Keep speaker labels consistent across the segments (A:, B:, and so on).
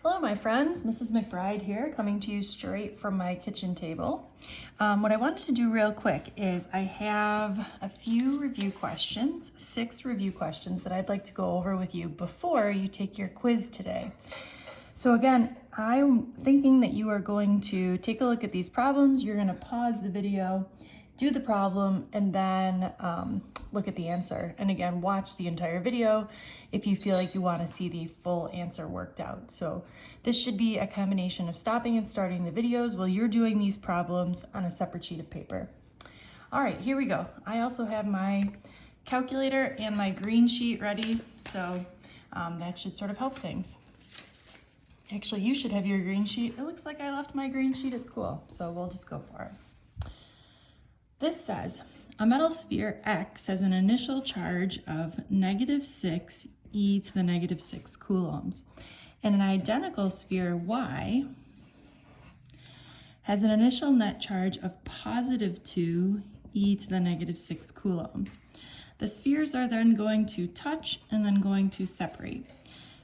A: Hello my friends, Mrs. McBride here, coming to you straight from my kitchen table. What I wanted to do real quick is I have a few review questions, 6 review questions that I'd like to go over with you before you take your quiz today. So again, I'm thinking that you are going to take a look at these problems, you're going to pause the video, do the problem, and then look at the answer. And again, watch the entire video if you feel like you want to see the full answer worked out. So this should be a combination of stopping and starting the videos while you're doing these problems on a separate sheet of paper. All right, here we go. I also have my calculator and my green sheet ready, so that should sort of help things. Actually, you should have your green sheet. It looks like I left my green sheet at school, so we'll just go for it. This says, a metal sphere X has an initial charge of -6 e to the -6 coulombs, and an identical sphere Y has an initial net charge of +2 e to the -6 coulombs. The spheres are then going to touch and then going to separate.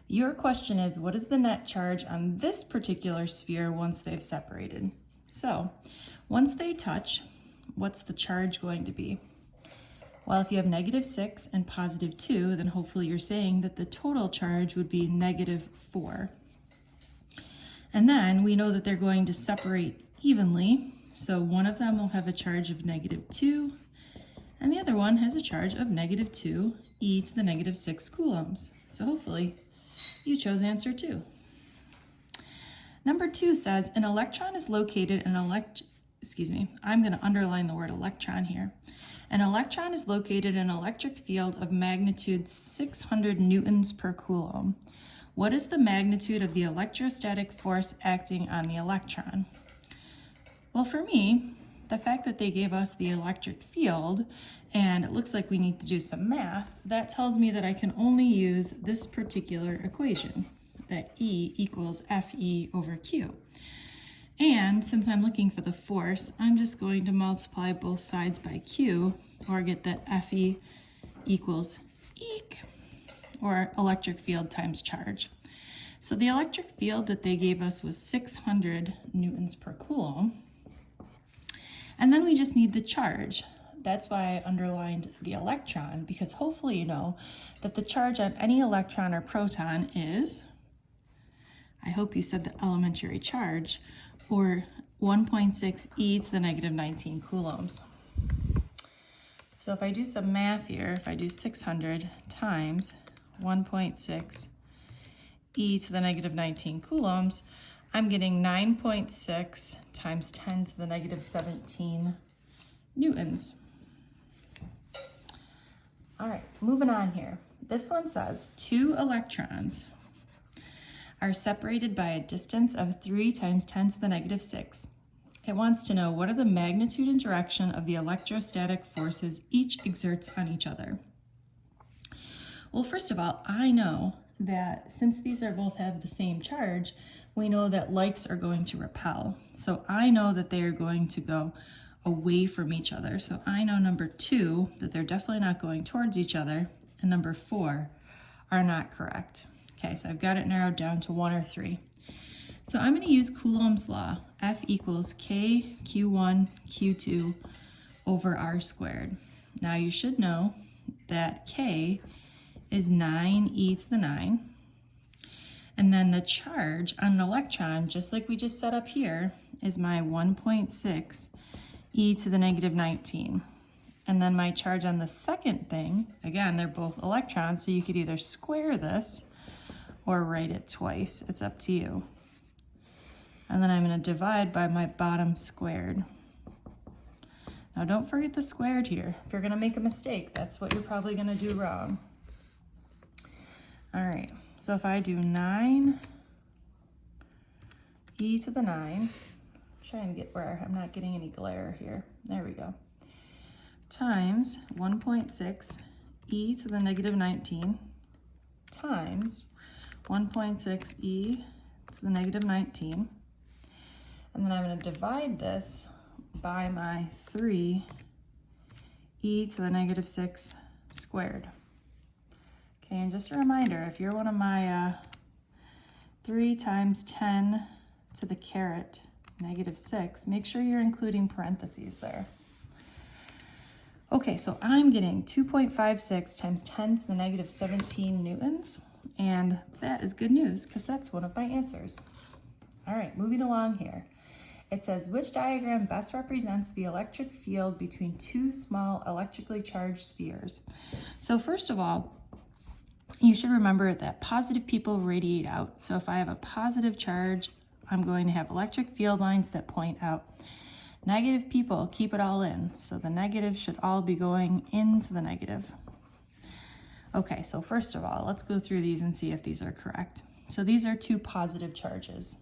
A: Your question is, what is the net charge on this particular sphere once they've separated? So, once they touch, what's the charge going to be? Well, if you have -6 and +2, then hopefully you're saying that the total charge would be -4. And then we know that they're going to separate evenly, so one of them will have a charge of -2, and the other one has a charge of -2 e to the -6 coulombs. So hopefully you chose answer 2. Number 2 says, an electron is located in I'm going to underline the word electron here. An electron is located in an electric field of magnitude 600 newtons per coulomb. What is the magnitude of the electrostatic force acting on the electron? Well, for me, the fact that they gave us the electric field, and it looks like we need to do some math, that tells me that I can only use this particular equation, that E equals Fe over Q. And since I'm looking for the force, I'm just going to multiply both sides by Q, or get that Fe equals eq, or electric field times charge. So the electric field that they gave us was 600 newtons per coulomb. And then we just need the charge. That's why I underlined the electron, because hopefully you know that the charge on any electron or proton is, I hope you said the elementary charge, or 1.6 e to the -19 coulombs. So if I do some math here, if I do 600 times 1.6 e to the -19 coulombs, I'm getting 9.6 times 10 to the -17 newtons. All right, moving on here. This one says 2 electrons are separated by a distance of 3 times 10 to the -6. It wants to know what are the magnitude and direction of the electrostatic forces each exerts on each other. Well, first of all, I know that since these are both have the same charge, we know that likes are going to repel. So I know that they are going to go away from each other. So I know number 2, that they're definitely not going towards each other, and number 4 are not correct. Okay, so I've got it narrowed down to 1 or 3. So I'm going to use Coulomb's law, F equals K Q1 Q2 over R squared. Now you should know that K is 9 e to the 9. And then the charge on an electron, just like we just set up here, is my 1.6 e to the -19. And then my charge on the second thing, again, they're both electrons, so you could either square this or write it twice. It's up to you. And then I'm going to divide by my bottom squared. Now don't forget the squared here. If you're going to make a mistake, that's what you're probably going to do wrong. All right, so if I do 9 e to the 9, I'm trying to get where I'm not getting any glare here. There we go. Times 1.6 e to the -19 times 1.6 e to the -19. And then I'm going to divide this by my 3 e to the -6 squared. Okay, and just a reminder, if you're one of my 3 times 10 to the caret negative 6. Make sure you're including parentheses there. Okay, so I'm getting 2.56 times 10 to the negative 17 newtons, and that is good news because that's one of my answers. All right, moving along here. It says, which diagram best represents the electric field between two small electrically charged spheres? So first of all, you should remember that positive people radiate out. So if I have a positive charge, I'm going to have electric field lines that point out. Negative people keep it all in. So the negative should all be going into the negative. Okay, so first of all, let's go through these and see if these are correct. So these are two positive charges.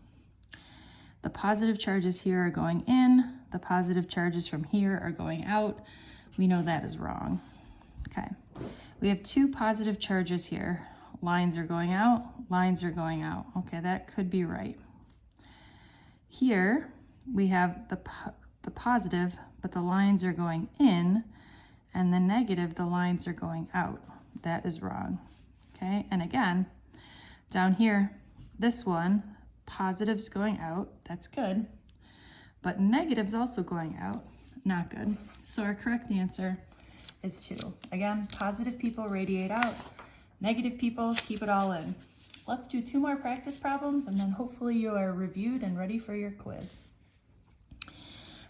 A: The positive charges here are going in. The positive charges from here are going out. We know that is wrong. Okay, we have two positive charges here. Lines are going out, lines are going out. Okay, that could be right. Here we have the positive, but the lines are going in, and the negative, the lines are going out. That is wrong. Okay, and again, down here, this one, positive's going out, that's good, but negative's also going out, not good. So our correct answer is 2. Again, positive people radiate out, negative people keep it all in. Let's do 2 more practice problems, and then hopefully you are reviewed and ready for your quiz.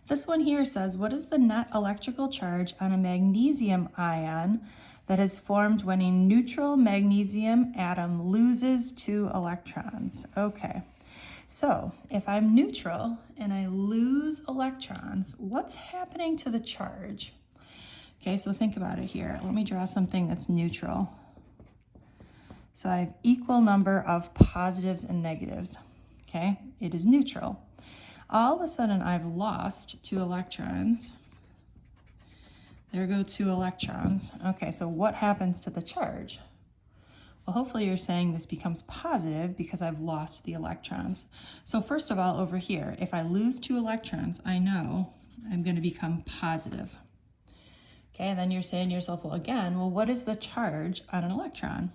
A: This one here says, what is the net electrical charge on a magnesium ion that is formed when a neutral magnesium atom loses 2 electrons? Okay, so if I'm neutral and I lose electrons, what's happening to the charge? Okay, so think about it here. Let me draw something that's neutral. So I have equal number of positives and negatives. Okay, it is neutral. All of a sudden I've lost 2 electrons. There go 2 electrons. Okay, so what happens to the charge? Well, hopefully you're saying this becomes positive because I've lost the electrons. So first of all, over here, if I lose 2 electrons, I know I'm going to become positive. Okay, and then you're saying to yourself, well, again, what is the charge on an electron?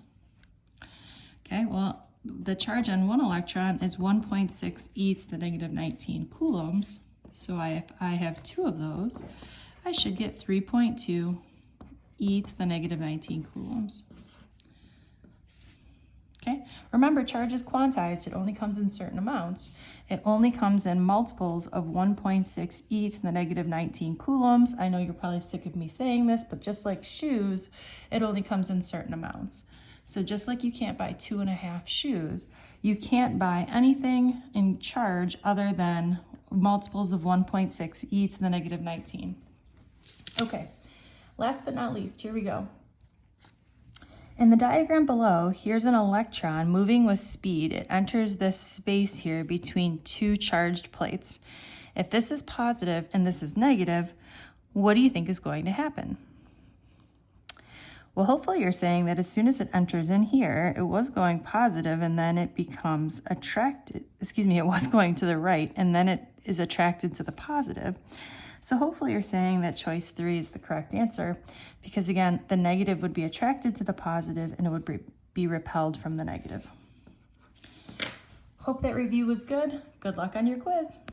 A: Okay, well, the charge on 1 electron is 1.6 e to the negative 19 coulombs. So if I have 2 of those, I should get 3.2 e to the negative 19 coulombs. Okay, remember, charge is quantized. It only comes in certain amounts. It only comes in multiples of 1.6 e to the negative 19 coulombs. I know you're probably sick of me saying this, but just like shoes, it only comes in certain amounts. So just like you can't buy 2.5 shoes, you can't buy anything in charge other than multiples of 1.6 e to the negative 19. Okay, last but not least, here we go. In the diagram below, here's an electron moving with speed. It enters this space here between 2 charged plates. If this is positive and this is negative, what do you think is going to happen? Well, hopefully you're saying that as soon as it enters in here, it was going positive and then it becomes attracted, it was going to the right and then it is attracted to the positive. So hopefully you're saying that choice 3 is the correct answer because again, the negative would be attracted to the positive and it would be repelled from the negative. Hope that review was good. Good luck on your quiz.